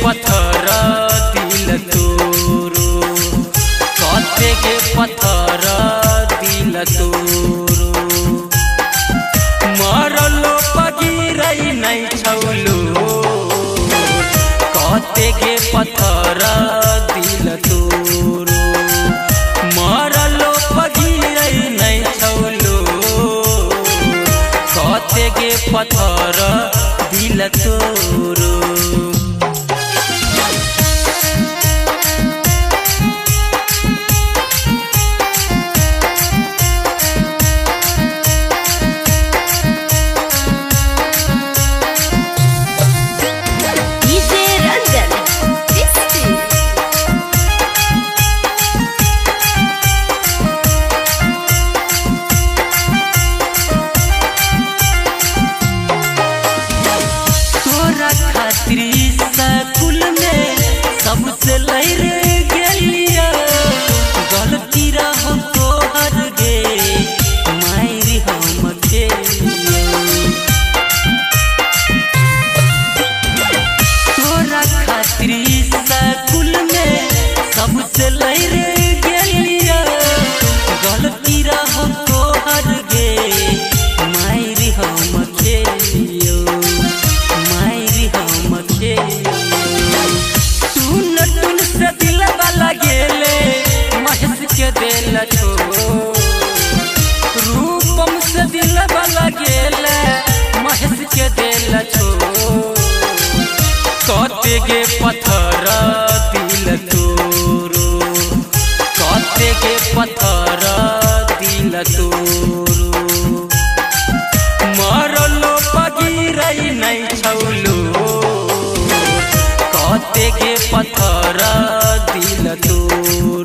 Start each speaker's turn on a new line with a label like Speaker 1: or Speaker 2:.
Speaker 1: पत्थर दिल तोरो, कते के पत्थर दिल तोरो। मरलो पगिरई नहीं छौलो, कते के पत्थर दिल तोरो। मरलो पगिरई नहीं छौलो, कते के पत्थर दिल तोरो। स्कूल में सबसे लड़ गलिया, गलती रहो तो हर गे मायरी हम के। तोरा खातिर स्कूल में सबसे लड़ गलिया, गलती रहो तो हर गे मायरी हम के। दिल रूपम से दिल वाला गेले महेश के दिल छो, कते के पत्थर दिल तोरो, कते के पत्थर दिल तोरो। मरलो पगिरई नहीं छौलो, कते के पत्थर दिल तोरो।